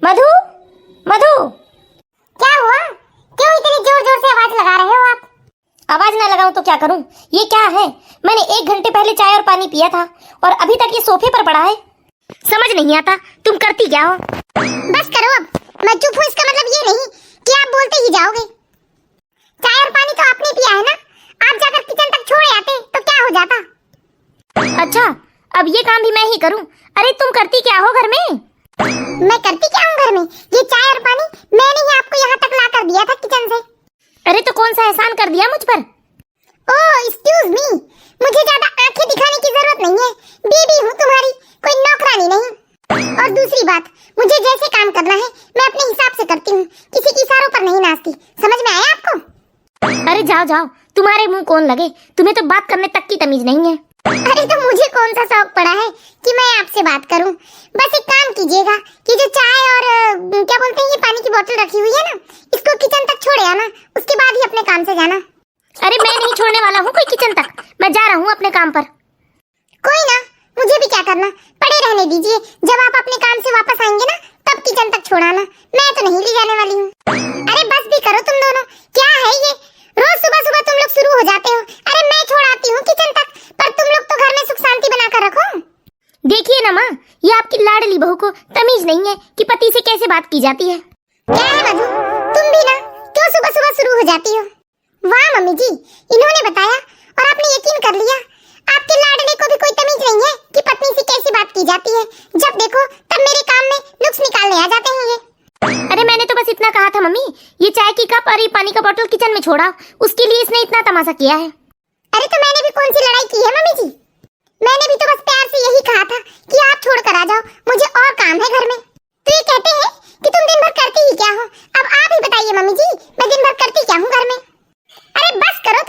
मधु, मधु, क्या हुआ? क्यों इतनी जोर जोर से आवाज लगा रहे हो आप? आवाज ना लगाऊं तो क्या करूं? ये क्या है? मैंने 1 घंटे पहले चाय और पानी पिया था और अभी तक ये सोफे पर पड़ा है। समझ नहीं आता तुम करती क्या हो? बस करो अब। मैं चुप हूँ इसका मतलब ये नहीं कि आप बोलते ही जाओगे। चाय और पानी तो आपने पिया है ना? आप जाकर किचन तक छोड़ आते तो क्या हो जाता? अच्छा, अब ये काम भी मैं ही करूं? अरे तुम करती क्या हो घर में? मैं करती क्या हूँ घर में? ये चाय और पानी मैंने ही आपको यहाँ तक ला कर दिया था किचन से। अरे तो कौन सा एहसान कर दिया मुझ पर? ओह एक्सक्यूज मी, मुझे ज्यादा आंखें दिखाने की जरूरत नहीं है। बीबी हूँ तुम्हारी, कोई नौकरानी नहीं। और दूसरी बात, मुझे जैसे काम करना है मैं अपने हिसाब से करती हूँ, किसी की इशारों पर नहीं नाचती। समझ में आया आपको? अरे जाओ जाओ, तुम्हारे मुंह कौन लगे, तुम्हें तो बात करने तक की तमीज नहीं है। अरे तो मुझे कौन सा शौक पड़ा है कि मैं आपसे बात करूं? बस एक काम कीजिएगा कि जो चाय और क्या बोलते हैं ये पानी की बोतल रखी हुई है ना, इसको किचन तक छोड़े आना, उसके बाद ही अपने काम से जाना। अरे मैं नहीं छोड़ने वाला हूँ कोई किचन तक, मैं जा रहा हूँ अपने काम पर। कोई ना, मुझे भी क्या करना, पड़े रहने दीजिए। जब आप अपने काम से वापस आएंगे ना तब किचन तक छोड़ाना, मैं तो नहीं ले जाने वाली हूँ। अरे बस भी करो तुम दोनों, क्या है ये? रोज सुबह सुबह तुम लोग शुरू हो जाते हो। अरे मैं छोड़ाती हूँ किचन तक, पर तुम लोग तो घर में सुख शांति बनाकर रखो। देखिए ना माँ, ये आपकी लाडली बहू को तमीज नहीं है कि पति से कैसे बात की जाती है। क्या है मधु, तुम भी ना क्यों सुबह सुबह शुरू हो जाती हो? वाह मम्मी जी, इन्होंने बताया और आपने यकीन कर लिया। आपके लाडले को भी कोई तमीज नहीं है कि पत्नी से कैसी बात की जाती है। जब देखो तब मेरे काम में नुक्स निकालने आ जाते हैं ये। अरे मैंने तो बस इतना कहा था मम्मी, ये चाय की कप और ये पानी का बोतल किचन में छोड़ा, उसके लिए इसने इतना तमाशा किया है। अरे तो मैंने भी कौन सी लड़ाई की है मम्मी जी? मैंने भी तो बस प्यार से यही कहा था कि आप छोड़ कर आ जाओ, मुझे और काम है घर में। तो ये कहते हैं कि तुम दिन भर करती ही क्या हो? अब आप ही बताइए मम्मी जी, मैं दिन भर करती क्या हूँ घर में? अरे बस करो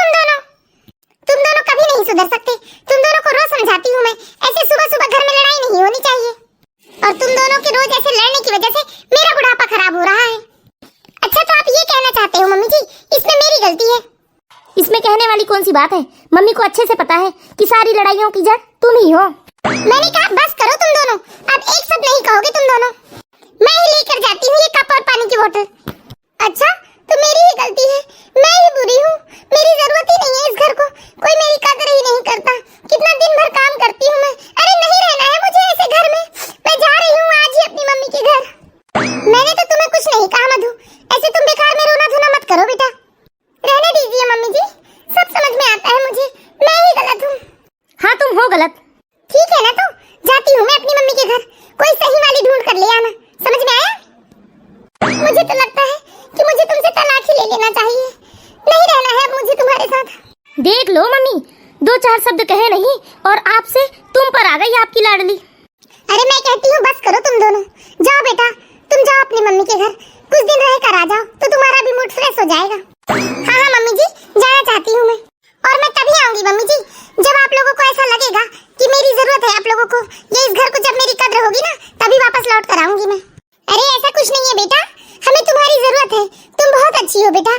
तुम दोनों कभी नहीं सुधर सकते। तुम दोनों को रोज समझाती हूँ मैं, ऐसे सुबह सुबह घर में लड़ाई नहीं होनी चाहिए। और तुम दोनों के रोज ऐसे लड़ने की वजह से मेरा बुढ़ापा खराब हो रहा है। अच्छा तो आप ये कहना चाहते हो मम्मी जी, इसमें मेरी गलती है? इसमें कहने वाली कौन सी बात है? मम्मी को अच्छे से पता है कि सारी लड़ाइयों की जड़ तुम ही हो। मैंने कहा बस करो तुम दोनों, अब एक शब्द नहीं कहोगे तुम दोनों। मैं ही लेकर जाती हूँ ये कप और पानी की बोतल। अच्छा तो मेरी ही गलती है, मैं ही बुरी हूँ। मेरी जरूरत ही नहीं है इस घर को, कोई मेरी कदर ही नहीं करता। कितना दिन भर काम करती हूँ मैं। अरे नहीं रहना है मुझे ऐसे घर में, मैं जा रही हूँ आज ही अपनी मम्मी के घर। मैंने तो तुम्हें कुछ नहीं कहा मधु, ऐसे तुम बेकार में रोना धोना मत करो बेटा। रहने दीजिए मम्मी जी, सब समझ में आता है मुझे, मैं ही गलत हूँ। हाँ तुम हो गलत। ठीक है ना, तो जाती हूँ मैं अपनी मम्मी के घर, कोई सही वाली ढूंढ कर ले आना। समझ में आया? मुझे तो लगता है कि मुझे तुमसे तलाक ही ले लेना चाहिए, नहीं रहना है मुझे तुम्हारे साथ। देख लो मम्मी, 2-4 शब्द कहे नहीं और आपसे तुम पर आ गई आपकी लाडली। अरे मैं कहती हूँ बस करो तुम दोनों, जाओ बेटा तुम जाओ अपनी मम्मी के घर, कुछ दिन रह कर आ जाओ तो तुम्हारा भी मूड फ्रेश हो जाएगा। हाँ हाँ मम्मी जी, जाना चाहती हूँ मैं, और मैं तभी आऊंगी मम्मी जी जब आप लोगों को ऐसा लगेगा कि मेरी जरूरत है आप लोगों को, ये इस घर को जब मेरी कद्र होगी ना तभी वापस लौट कर आऊंगी मैं। अरे ऐसा कुछ नहीं है बेटा, हमें तुम्हारी जरूरत है, तुम बहुत अच्छी हो बेटा।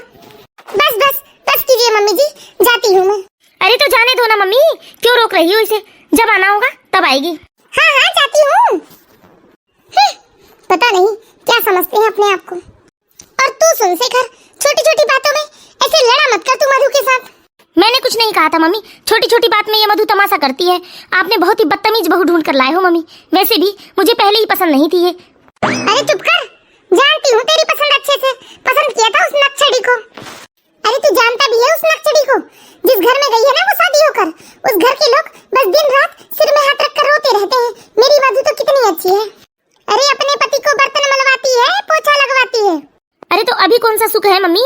बस बस बस कीजिए मम्मी जी, जाती हूँ मैं। अरे तो जाने दो ना मम्मी, क्यों रोक रही हो इसे? जब आना होगा तब आएगी। हाँ हाँ जाती हूँ। पता नहीं क्या समझते हैं अपने आप को। और तू सुन शेखर, छोटी छोटी बातों में ऐसे लड़ा मत कर तू मधु के साथ। मैंने कुछ नहीं कहा था मम्मी, छोटी छोटी बात में ये मधु तमाशा करती है। आपने बहुत ही बदतमीज बहू ढूंढ कर लाए हो मम्मी, वैसे भी मुझे पहले ही पसंद नहीं थी ये। अरे चुप कर, जानती हूँ तेरी पसंद अच्छे से, पसंद किया था उस नक्सड़ी को। अरे तू जानता भी है उस नक्सड़ी को, जिस घर में गई है ना वो शादी होकर, उस घर के लोग बस दिन रात सिर में हाथ रखकर रोते रहते हैं। मेरी मधु तो कितनी अच्छी है। अरे अपने पति को बर्तन मलवाती है, पोछा लगवाती है। अरे तो अभी कौन सा सुख है मम्मी?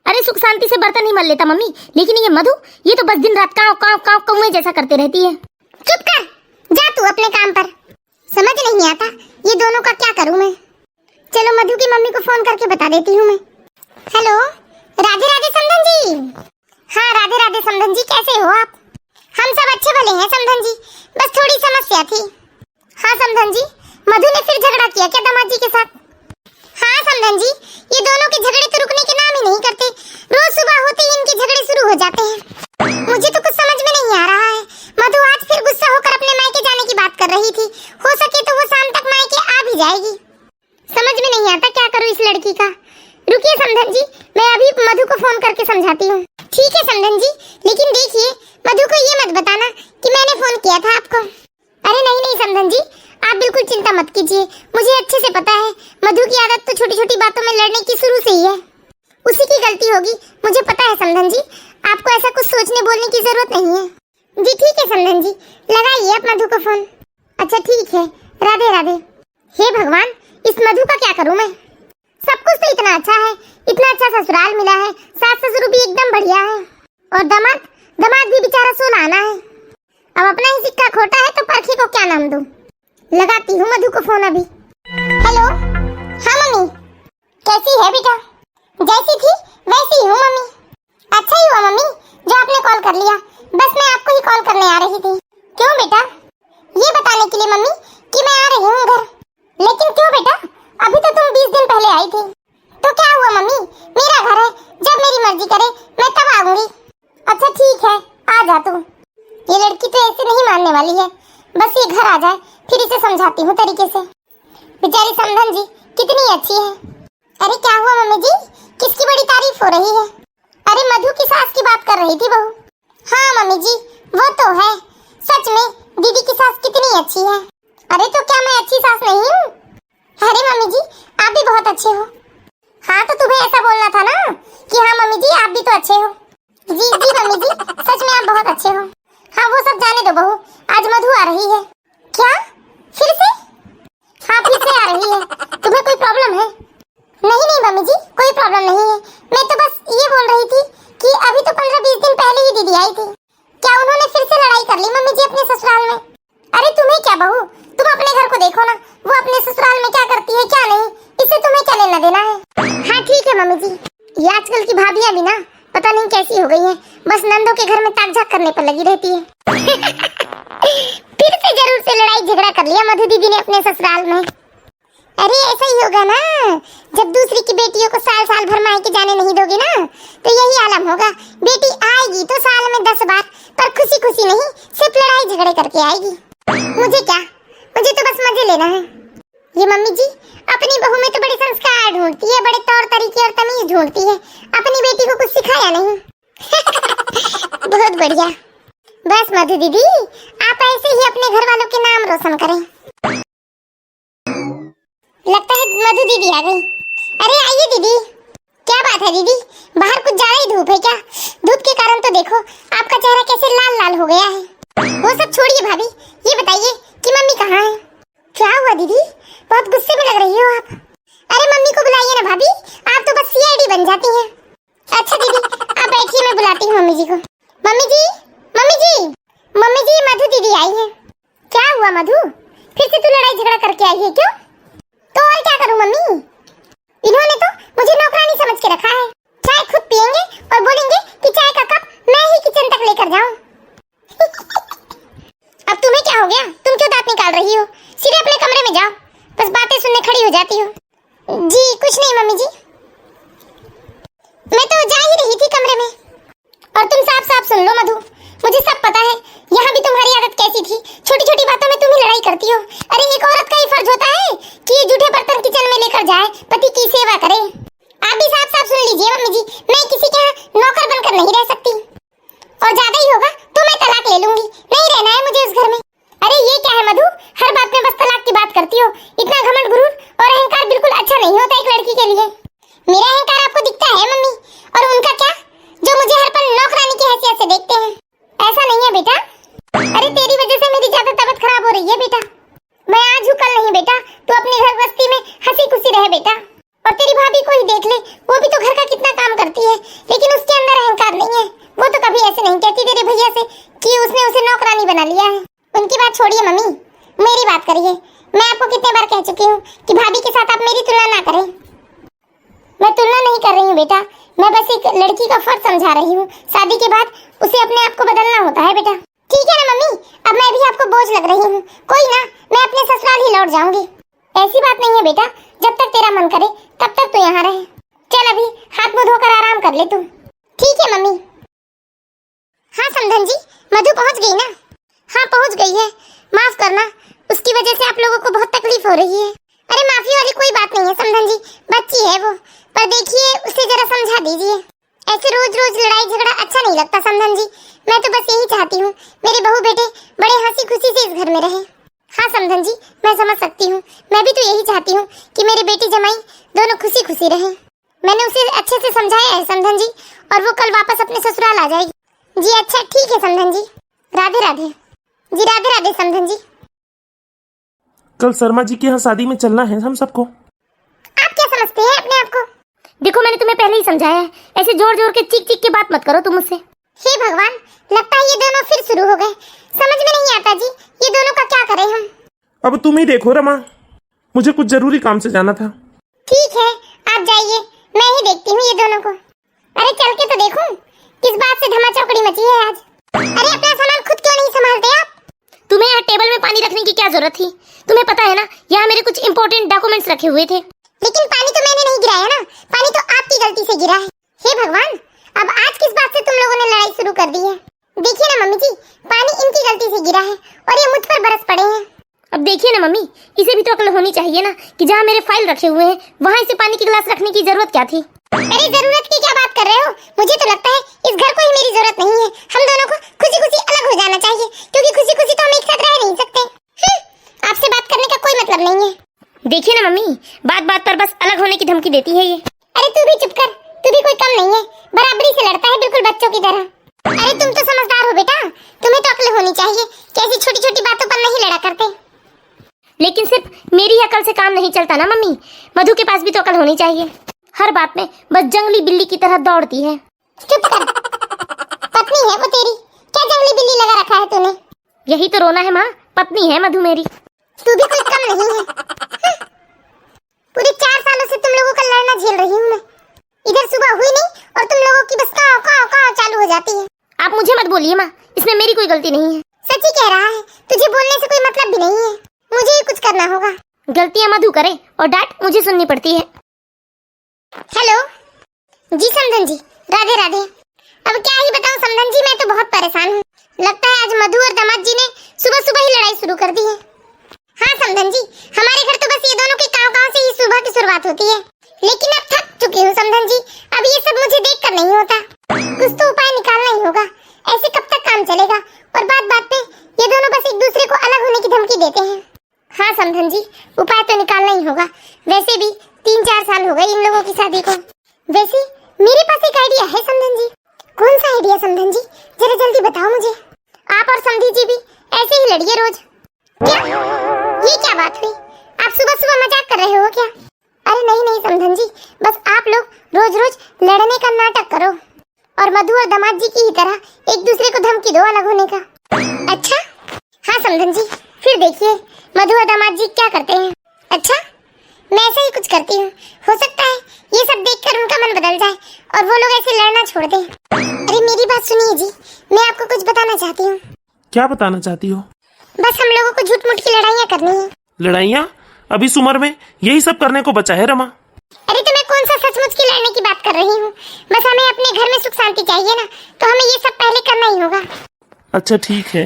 अरे सुख शांति से बर्तन ही मल लेता मम्मी, लेकिन ये मधु, ये तो बस दिन रात काव काव काव कौवे जैसा करते रहती है। चुप कर, जा तू अपने काम पर। समझ नहीं आता ये दोनों का क्या करूं मैं। चलो मधु की मम्मी को फोन करके बता देती हूँ मैं। हेलो, राधे राधे समधन जी। हाँ राधे राधे समधन जी, कैसे हो आप? हम सब अच्छे भले हैं समधन जी, बस थोड़ी समस्या थी। हाँ समधन जी, मधु ने फिर झगड़ा किया क्या दामाद जी के साथ? हाँ समधन जी, ये दोनों के झगड़े तो रुकने के नाम ही नहीं करते, रोज सुबह होते ही इनके झगड़े शुरू हो जाते हैं। मुझे तो कुछ समझ में नहीं आ रहा है। मधु आज फिर गुस्सा होकर अपने मायके जाने की बात कर रही थी, हो सके तो वो शाम तक मायके आ भी जाएगी। समझ में लड़की का। रुकिए समधन जी, मैं अभी मधु को फोन करके समझाती हूँ। ठीक है समधन जी, लेकिन देखिए मधु को ये मत बताना कि मैंने फोन किया था आपको। अरे नहीं नहीं समधन जी, आप बिल्कुल चिंता मत कीजिए, मुझे अच्छे से पता है मधु की आदत तो छोटी छोटी बातों में लड़ने की शुरू से ही है। उसी की गलती होगी, मुझे पता है समधन जी, आपको ऐसा कुछ सोचने बोलने की जरूरत नहीं है। जी ठीक है समधन जी, लगाइए आप मधु को फोन। अच्छा ठीक है, राधे राधे। हे भगवान, इस मधु का क्या करूं मैं? सब कुछ तो इतना अच्छा है, इतना अच्छा ससुराल मिला है, सास ससुर भी एकदम बढ़िया है, और दामाद भी बेचारा सोलाना है। अब अपना ही सिक्का खोटा है तो परखी को क्या नाम दूं? लगाती हूँ मधु को फोन अभी। हेलो, हाँ मम्मी, कैसी है बेटा? जैसी थी वैसी हूँ मम्मी। अच्छा ही हुआ मम्मी जो आपने कॉल कर लिया, बस मैं आपको ही कॉल करने आ रही थी। क्यों बेटा? ये बताने के लिए मम्मी कि मैं आ रही हूँ घर। लेकिन क्यों बेटा? अभी तो तुम 20 दिन पहले आई थी। तो क्या हुआ मम्मी, मेरा घर है, जब मेरी मर्जी करे मैं तब आऊंगी। अच्छा ठीक है, आ जा तू। ये लड़की तो ऐसे नहीं मानने वाली है, बस ये घर आ जाए फिर इसे समझाती हूँ तरीके से। बेचारी समधन जी कितनी अच्छी है। अरे क्या हुआ मम्मी जी, किसकी बड़ी तारीफ हो रही है? अरे मधु की सास की बात कर रही थी बहू। हाँ मम्मी जी, वो तो है, सच में दीदी की सास कितनी अच्छी है। अरे तो क्या मैं अच्छी सास नहीं हूँ? अरे मम्मी जी, आप भी बहुत अच्छे हो। हाँ तो तुम्हें ऐसा बोलना था ना कि हाँ मम्मी जी आप भी तो अच्छे हो। जी जी मम्मी जी, सच में आप बहुत अच्छे हो। हाँ वो सब जाने दो बहू, आज मधु आ रही है। क्या? फिर से? हाँ फिर से आ रही है। तुम्हें कोई प्रॉब्लम है? नहीं नहीं मम्मी जी, कोई प्रॉब्लम नहीं है, मैं तो बस ये बोल रही थी कि अभी तो 15-20 दिन पहले ही दीदी आई थी, क्या उन्होंने फिर से लड़ाई कर ली मम्मी जी अपने ससुराल में? अरे तुम्हें क्या बहू, तुम अपने घर को देखो ना, वो अपने ससुराल में क्या करती है क्या नहीं, इससे तुम्हें क्या लेना देना है। हाँ ठीक है मम्मी जी, ये आजकल की भाभियां भी ना पता नहीं कैसी हो गई है, बस नंदों के घर में ताक झाक करने पर लगी रहती है। फिर से जरूर से लड़ाई झगड़ा कर लिया मधु दीदी ने अपने ससुराल में। अरे ऐसा ही होगा ना, जब दूसरी की बेटियों को साल साल भर मायके जाने नहीं दोगे ना, तो यही आलम होगा। बेटी आएगी तो साल में 10 बार, पर खुशी खुशी नहीं, सिर्फ लड़ाई झगड़े करके आएगी। मुझे क्या, मुझे तो बस मजे लेना है। ये मम्मी जी अपनी बहू में तो बड़े संस्कार ढूंढती है, बड़े तौर तरीके और तमीज ढूंढती है, अपनी बेटी को कुछ सिखाया नहीं। बहुत बढ़िया। बस मधु दीदी आप ऐसे ही अपने घर वालों के नाम रोशन करें। लगता है मधु दीदी आ गई। अरे आइए दीदी। क्या बात है दीदी, बाहर कुछ ज्यादा ही धूप है क्या? धूप के कारण तो देखो आपका चेहरा कैसे लाल लाल हो गया है। वो सब छोड़िए भाभी, ये बताइए कि मम्मी कहाँ है? क्या हुआ दीदी, बहुत गुस्से में लग रही हो आप। अरे मम्मी को बुलाइए ना भाभी, आप तो बस सीआईडी बन जाती हैं। अच्छा दीदी आप बैठिए, मैं बुलाती हूँ मम्मी जी को। मम्मी जी, मम्मी जी, मम्मी जी मधु दीदी आई है। क्या हुआ मधु, फिर से तू लड़ाई झगड़ा करके आई है क्यों? तो और क्या करूं मम्मी, इन्होंने तो मुझे नौकरानी समझ के रखा है। चाय खुद पियेंगे और बोलेंगे कि चाय का कप मैं ही किचन तक लेकर जाऊं। अब तुम्हें क्या हो गया, तुम क्यों दांत निकाल रही हो? सीधे अपने कमरे में जाओ, बस बातें सुनने खड़ी हो जाती हो। जी कुछ नहीं मम्मी जी, मैं तो जा ही रही थी कमरे में। और तुम साफ साफ सुन लो मधु, मुझे सब पता है, यहाँ भी तुम्हारी आदत कैसी थी, छोटी छोटी बातों में तुम ही लड़ाई करती हो। अरे एक औरत का ही फर्ज होता है कि ये जूठे बर्तन किचन में लेकर जाए, पति की सेवा करे। आप भी साफ साफ सुन लीजिए मम्मी जी, मैं किसी के नौकर बनकर नहीं रह सकती, और ज्यादा ही होगा तो मैं तलाक ले लूंगी, नहीं रहना है मुझे उस घर में। अरे ये क्या है मधु, हर बात में बस तलाक की बात करती हो। इतना घमंड गुरूर और अहंकार बिल्कुल अच्छा नहीं होता एक लड़की के लिए। मेरा अहंकार आपको दिखता है मम्मी, और उनका क्या, जो मुझे हर पल नौकरानी की हैसियत से देखते हैं। ऐसा नहीं है बेटा, अरे तेरी वजह से मेरी ज्यादा तबीयत खराब हो रही है बेटा। मैं आज हूँ कल नहीं बेटा, तू अपने घर गृहस्थी में हंसी खुशी रहे बेटा। और तेरी भाभी को ही देख ले, वो भी तो घर का कितना काम करती है, लेकिन उसके अंदर अहंकार नहीं है। वो तो कभी ऐसे नहीं कहती तेरे भैया से कि उसने उसे नौकरानी बना लिया है। उनकी बात छोड़िए मम्मी, मेरी बात करिए। मैं आपको कितने बार कह चुकी हूँ कि भाभी के साथ आप मेरी तुलना ना करें। मैं तुलना नहीं कर रही हूँ बेटा, मैं बस एक लड़की का फर्ज समझा रही हूँ। शादी के बाद उसे अपने आप को बदलना होता है बेटा। ठीक है ना मम्मी, अब मैं भी आपको बोझ लग रही हूँ, कोई ना, मैं अपने ससुराल ही लौट जाऊंगी। ऐसी बात नहीं है बेटा, जब तक तेरा मन करे तब तक तो यहाँ रहे। चल अभी हाथ मुंह धोकर आराम कर ले तू। ठीक है मम्मी। हाँ समधन जी, मधु पहुँच गई ना? हाँ पहुँच गई है, माफ करना, उसकी वजह से आप लोगों को बहुत तकलीफ हो रही है। अरे माफी वाली कोई बात नहीं है समधन जी, बस बच्ची है वो, पर देखिए उसे जरा समझा दीजिए। ऐसे रोज रोज लड़ाई झगड़ा अच्छा नहीं लगता समधन जी। मैं तो बस यही चाहती हूँ मेरे बहू बेटे बड़े हंसी खुशी से इस घर में रहे। हाँ समधन जी, मैं समझ सकती हूँ। मैं भी तो यही चाहती हूँ कि मेरी बेटी जमाई दोनों खुशी खुशी रहे। मैंने उसे अच्छे से समझाया है समधन जी, और वो कल वापस अपने ससुराल आ जाएगी। जी अच्छा ठीक है समधन जी। राधे राधे। जी राधे राधे समधन जी। कल शर्मा जी के यहाँ शादी में चलना है हम सबको। आप क्या समझते हैं अपने आप को? देखो मैंने तुम्हें पहले ही समझाया है, ऐसे जोर जोर के चीख चीख के बात मत करो तुम मुझसे। हे भगवान, लगता है ये दोनों फिर शुरू हो गए। समझ में नहीं आता जी, ये दोनों का क्या करें हम। अब तुम ही देखो रमा, मुझे कुछ जरूरी काम से जाना था। ठीक है आप जाइए, मैं ही देखती हूँ ये दोनों को। अरे चल के तो देखूं किस बात से धमाचौकड़ी मची है आज। अरे अपना सामान खुद क्यों नहीं संभालते आप? तुम्हें यहाँ टेबल में पानी रखने की क्या जरूरत थी? तुम्हें पता है ना यहाँ मेरे कुछ इंपॉर्टेंट डॉक्यूमेंट्स रखे हुए थे। लेकिन पानी तो मैंने नहीं गिराया ना, पानी तो आपकी गलती से गिरा है। हे भगवान, अब आज किस बात से तुम लोगों ने लड़ाई शुरू कर दी है? देखिए ना मम्मी जी, पानी इनकी गलती से गिरा है और ये मुझ पर बरस पड़े हैं। अब देखिए ना मम्मी, इसे भी तो अकल होनी चाहिए ना कि जहाँ मेरे फाइल रखे हुए हैं वहाँ इसे पानी की गिलास रखने की जरूरत क्या थी? अरे जरूरत की क्या बात कर रहे हो? मुझे तो लगता है इस घर को ही मेरी जरूरत नहीं है। हम दोनों को खुशी खुशी अलग हो जाना चाहिए, क्योंकि खुशी खुशी तो हम एक साथ रह नहीं सकते। आपसे बात करने का कोई मतलब नहीं है। देखिए ना मम्मी, बात बात पर बस अलग होने की धमकी देती है ये। अरे तू भी चुप कर, तू भी कोई कम नहीं है, बराबरी से लड़ता है बिल्कुल बच्चों की तरह। अरे तुम तो समझदार हो बेटा, तुम्हें तो अक्ल होनी चाहिए कि ऐसी छोटी छोटी बातों पर नहीं लड़ा करते। लेकिन सिर्फ मेरी अकल से काम नहीं चलता ना मम्मी, मधु के पास भी तो अकल होनी चाहिए। हर बात में बस जंगली बिल्ली की तरह दौड़ती है। चुप कर, पत्नी है वो तेरी, क्या जंगली बिल्ली लगा रखा है तूने? यही तो रोना है माँ, पत्नी है मधु मेरी। तू भी कोई कम नहीं है। पूरे 4 सालों से तुम लोगों का लड़ना झेल रही हूँ मैं। इधर सुबह हुई नहीं और तुम लोगों की बस काव काव काव चालू हो जाती है। आप मुझे मत बोलिए माँ, इसमें मेरी कोई गलती नहीं है। सच ही कह रहा है, तुझे बोलने से कोई मतलब भी नहीं है, मुझे ही कुछ करना होगा। गलतियाँ मधु करे और डांट मुझे सुननी पड़ती है। हेलो जी समधन जी, राधे राधे। अब क्या ही बताऊं समधन जी, मैं तो बहुत परेशान हूँ। लगता है आज मधु और दामाद जी ने सुबह सुबह ही लड़ाई शुरू कर दी है। हाँ समधन जी, हमारे घर तो बस ये दोनों के काव-काव से ही सुबह की शुरुआत होती है। लेकिन अब थक चुकी हूँ समधन जी, अब ये सब मुझे देखकर नहीं होता। कुछ तो उपाय निकालना ही होगा, ऐसे कब तक काम चलेगा? और बात बात पे ये दोनों बस एक दूसरे को अलग होने की धमकी देते हैं। हाँ समधन जी, उपाय तो निकालना ही होगा। वैसे भी 3-4 साल हो गए इन लोगों की शादी को। वैसे मेरे पास एक आइडिया है समधन जी। कौन सा आइडिया समधन जी? जरा जल्दी बताओ मुझे। आप और समधी जी भी ऐसे ही लड़िए रोज। क्या? ये क्या बात हुई? आप सुबह सुबह मजाक कर रहे हो क्या? अरे नहीं नहीं समधन जी, बस आप लोग रोज रोज लड़ने का नाटक करो और मधु और दामाद जी की ही तरह एक दूसरे को धमकी दो अलग होने का। अच्छा हाँ समधन जी, फिर देखिए मधु और दामाद जी क्या करते हैं। अच्छा मैं ऐसा ही कुछ करती हूँ, हो सकता है ये सब देखकर उनका मन बदल जाए और वो लोग ऐसे लड़ना छोड़ दें। अरे मेरी बात सुनिए जी, मैं आपको कुछ बताना चाहती हूँ। क्या बताना चाहती हो? बस हम लोगों को झूठ मूठ की लड़ाइयाँ करनी है। लड़ाइयाँ? अभी इस उम्र में यही सब करने को बचा है रमा। अरे तो मैं कौन सा सचमुच की लड़ने की बात कर रही हूँ? बस हमें अपने घर में सुख शांति चाहिए ना, तो हमें ये सब पहले करना ही होगा। अच्छा ठीक है,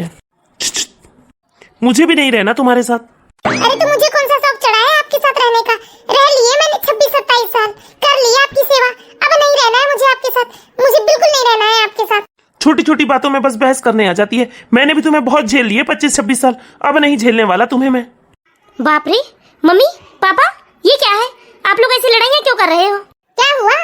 मुझे भी नहीं रहना तुम्हारे साथ। अरे तो मुझे कौन सा शौक चढ़ा है आपके साथ रहने का? रह लिए मैंने 26-27 साल, कर लिया आपकी सेवा, अब नहीं रहना है मुझे आपके साथ। मुझे बिल्कुल नहीं रहना है आपके साथ। छोटी छोटी बातों में बस बहस करने आ जाती है। मैंने भी तुम्हें बहुत झेल लिए 25-26 साल, अब नहीं झेलने वाला तुम्हें मैं। बाप रे, मम्मी पापा ये क्या है? आप लोग ऐसी लड़ाइयाँ क्यों कर रहे हो? क्या हुआ?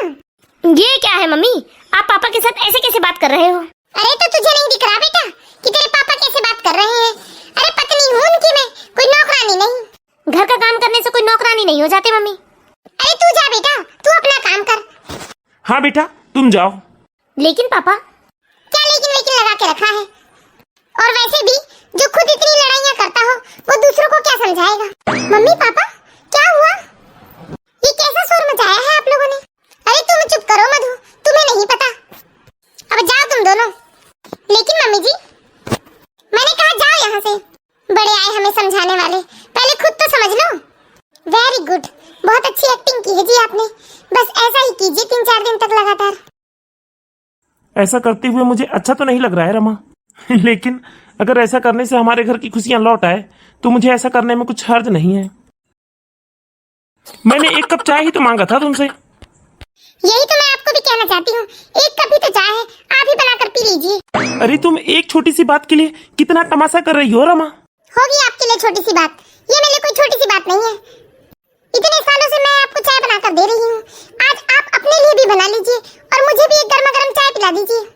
ये क्या है मम्मी, आप पापा के साथ ऐसे कैसे बात कर रहे हो? अरे तो तुझे नहीं दिख रहा बेटा कि तेरे पापा कैसे बात कर रहे हैं? अरे पत्नी हूँ उनकी मैं, कोई नौकरानी नहीं। घर का काम करने से कोई नौकरानी नहीं हो जाते मम्मी। अरे तू जा बेटा, तू अपना काम कर। हाँ बेटा तुम जाओ। लेकिन पापा? क्या लेकिन लेकिन लगा के रखा है? और वैसे भी जो खुद इतनी लड़ाइयाँ करता हो वो दूसरों को क्या समझाएगा? मम्मी पापा क्या हुआ? ये कैसा शोर मचाया है आप लोगों ने? अरे तुम चुप करो मधु, तुम्हें नहीं पता। अब जाओ तुम दोनों। लेकिन मम्मी जी, मैंने कहा जाओ यहाँ से। बड़े आए हमें समझाने वाले, पहले खुद तो समझ लो। वेरी गुड, बहुत अच्छी एक्टिंग की है जी आपने। बस ऐसा ही कीजिए 3-4 दिन तक लगातार। ऐसा करते हुए मुझे अच्छा तो नहीं लग रहा है रमा लेकिन अगर ऐसा करने से हमारे घर की खुशियां लौट आए तो मुझे ऐसा करने में कुछ हर्ज नहीं है। मैंने 1 कप चाय ही तो मांगा था तुमसे। यही तो मैं आपको भी कहना चाहती हूँ, 1 कप ही तो चाय है, आप ही बनाकर पी लीजिए। अरे तुम एक छोटी सी बात के लिए कितना तमाशा कर रही हो रमा। होगी आपके लिए छोटी सी बात, ये मेरे लिए कोई छोटी सी बात नहीं है। इतने सालों से मैं आपको चाय बनाकर दे रही हूँ, आज आप अपने लिए भी बना लीजिए और मुझे भी एक गर्मा गर्म चाय पिला दीजिए।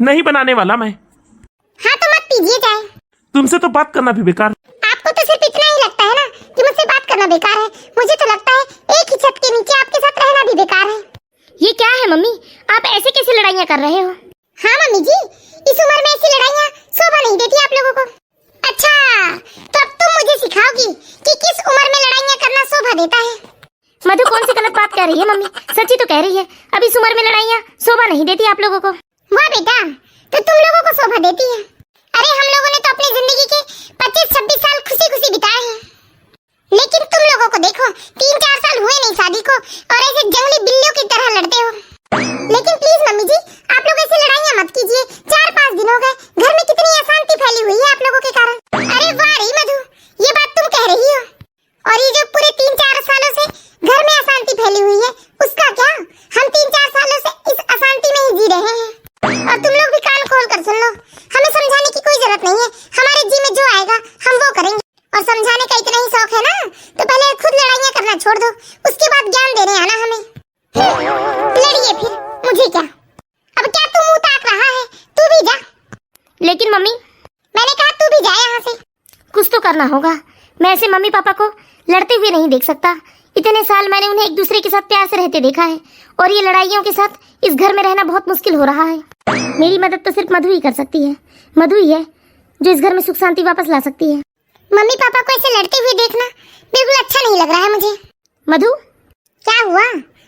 नहीं बनाने वाला मैं। हाँ तो मत पीजिए चाय। तुमसे तो बात करना भी बेकार। आपको तो सिर्फ इतना ही लगता है ना कि मुझसे बात करना बेकार है, मुझे तो लगता है एक ही छत के नीचे आपके साथ रहना भी बेकार है। ये क्या है मम्मी, आप ऐसे कैसे लड़ाइयाँ कर रहे हो? हाँ मम्मी जी, इस उम्र में ऐसी लड़ाइयाँ शोभा नहीं देती आप लोगों को। अच्छा, तो अब तुम मुझे सिखाओगी कि किस उम्र में लड़ाइयाँ करना शोभा देता है। मधु कौन सी गलत बात कह रही है मम्मी, सच ही तो कह रही है। अब इस उम्र में लड़ाइयाँ शोभा नहीं देती आप लोगों को। वाह बेटा, तो तुम लोगों को शोभा देती है। अरे हम लोगों ने तो अपनी जिंदगी के 25-26 साल खुशी खुशी बिताए हैं, लेकिन तुम लोगों को देखो 3-4 साल हुए नहीं शादी को और ऐसे जंगली बिल्लियों की तरह लड़ते हो। लेकिन प्लीज मम्मी जी, आप लोग ऐसी लड़ाइयाँ मत कीजिए। 4-5 दिन हो गए, घर में कितनी अशांति फैली हुई है आप लोगों के कारण। अरे वाह रे मधु, ये बात तुम कह रही हो, और ये जो पूरे 3-4 सालों से घर में अशांति फैली हुई है उसका क्या? हम 3-4 सालों से इस अशांति में ही जी रहे हैं। और तुम लोग भी कान खोल कर सुन लो, हमें समझाने की कोई जरूरत नहीं है, हमारे जी में जो आएगा हम वो करेंगे। और समझाने का इतना ही शौक है ना, तो पहले खुद लड़ाइयाँ करना छोड़ दो, उसके बाद ज्ञान देने आना हमें। लड़िए फिर, मुझे क्या। अब क्या तू मुंह ताक रहा है, तू भी जा। लेकिन मम्मी, मैंने कहा तू भी जा यहाँ से। कुछ तो करना होगा, मैं ऐसे मम्मी पापा को लड़ते हुए नहीं देख सकता। इतने साल मैंने उन्हें एक दूसरे के साथ प्यार से रहते देखा है, और ये लड़ाइयों के साथ इस घर में रहना बहुत मुश्किल हो रहा है। मेरी मदद तो सिर्फ मधु ही कर सकती है, मधु ही है जो इस घर में सुख शांति वापस ला सकती है। मम्मी पापा को ऐसे लड़ते हुए देखना बिल्कुल अच्छा नहीं लग रहा है मुझे। मधु, क्या हुआ?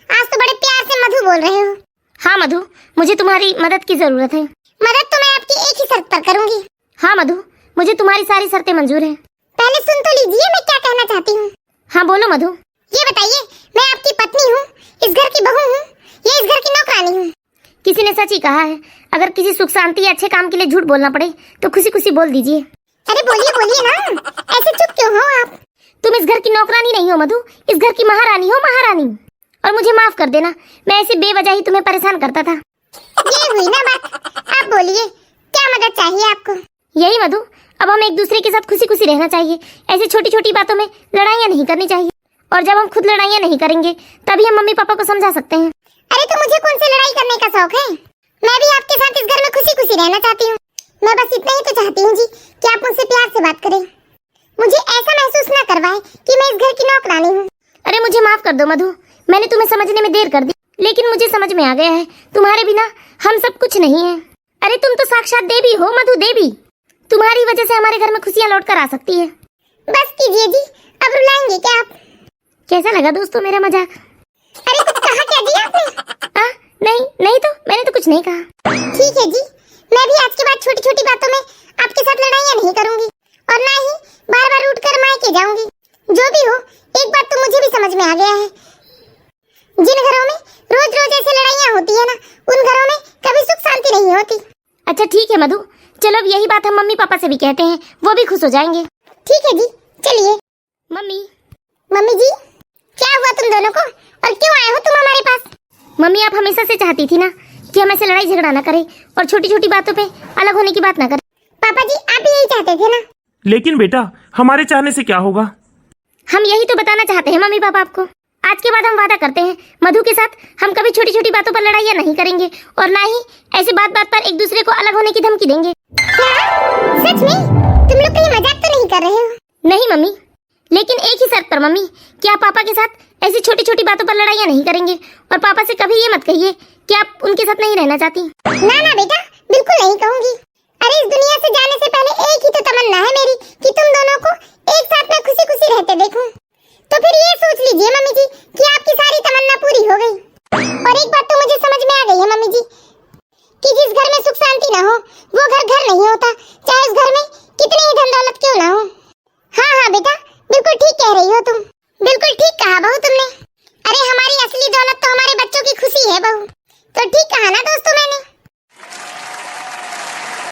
आज तो बड़े प्यार से मधु बोल रहे हो। हाँ मधु, मुझे तुम्हारी मदद की जरूरत है। मदद तो मैं आपकी एक ही शर्त पर करूंगी। हाँ मधु, मुझे तुम्हारी सारी शर्तें मंजूर है। पहले सुन तो लीजिए मैं क्या कहना चाहती हूँ। हाँ बोलो मधु। ये बताइए, मैं आपकी पत्नी हूँ, इस घर की बहू हूँ, या इस घर की नौकरानी हूँ? किसी ने सच ही कहा है, अगर किसी सुख शांति या अच्छे काम के लिए झूठ बोलना पड़े तो खुशी खुशी बोल दीजिए। अरे बोलिए बोलिए ना, ऐसे चुप क्यों हो आप? तुम इस घर की नौकरानी नहीं हो मधु, इस घर की महारानी हो, महारानी। और मुझे माफ कर देना, मैं ऐसे बेवजह ही तुम्हें परेशान करता था। ये हुई ना बात, आप बोलिए क्या मदद चाहिए आपको? यही मधु, अब हम एक दूसरे के साथ खुशी खुशी रहना चाहिए, ऐसी छोटी छोटी बातों में लड़ाइयाँ नहीं करनी चाहिए। और जब हम खुद लड़ाइयाँ नहीं करेंगे तभी हम मम्मी पापा को समझा सकते हैं। अरे तो मुझे कौन सी लड़ाई करने का शौक है, मैं भी आपके साथ इस घर में खुशी खुशी रहना चाहती हूँ। मैं बस इतना ही तो चाहती हूँ जी कि आप मुझसे प्यार से बात करें, मुझे ऐसा महसूस ना करवाएं कि मैं इस घर की नौकरानी हूँ। अरे मुझे माफ कर दो मधु, मैंने तुम्हें समझने में देर कर दी, लेकिन मुझे समझ में आ गया है तुम्हारे बिना हम सब कुछ नहीं है। अरे तुम तो साक्षात देवी हो मधु, देवी। तुम्हारी वजह से हमारे घर में खुशियाँ लौट कर आ सकती है। बस कीजिए जी, अब रुलाएंगे क्या आप? कैसा लगा दोस्तों मेरा मजाक? अरे कुछ कहा क्या जी आपने? नहीं तो मैंने तो कुछ नहीं कहा। ठीक है जी, मैं भी आज के बाद छोटी छोटी बातों में आपके साथ लड़ाइयाँ नहीं करूंगी, और ना ही बार बार उठ कर मायके जाऊंगी। जो भी हो, एक बात तो मुझे भी समझ में आ गया है, जिन घरों में रोज रोज ऐसे लड़ाइयाँ होती है ना, उन घरों में कभी सुख शांति नहीं होती। अच्छा ठीक है मधु, चलो अब यही बात हम मम्मी पापा से भी कहते हैं, वो भी खुश हो जाएंगे। ठीक है जी, चलिए। मम्मी जी, क्या हुआ तुम दोनों को, और क्यों आए हो तुम हमारे पास? मम्मी, आप हमेशा से चाहती थी ना कि हम ऐसे लड़ाई झगड़ा ना करें और छोटी छोटी बातों पे अलग होने की बात ना करें। पापा जी, आप भी यही चाहते थे ना? लेकिन बेटा, हमारे चाहने से क्या होगा? हम यही तो बताना चाहते हैं मम्मी पापा आपको। आज के बाद हम वादा करते हैं मधु के साथ हम कभी छोटी छोटी बातों पर लड़ाइयाँ नहीं करेंगे, और ना ही ऐसे बात बात पर एक दूसरे को अलग होने की धमकी देंगे। क्या? सच में? तुम लोग कहीं मजाक तो नहीं कर रहे हो? नहीं मम्मी, लेकिन एक ही शर्त पर मम्मी, कि आप पापा के साथ ऐसी छोटी छोटी बातों पर लड़ाइयाँ नहीं करेंगे, और पापा से कभी ये मत कहिए कि आप उनके साथ नहीं रहना चाहती। ना बेटा, बिल्कुल नहीं कहूँगी। अरे इस दुनिया से जाने से पहले एक ही तो तमन्ना है मेरी कि तुम दोनों को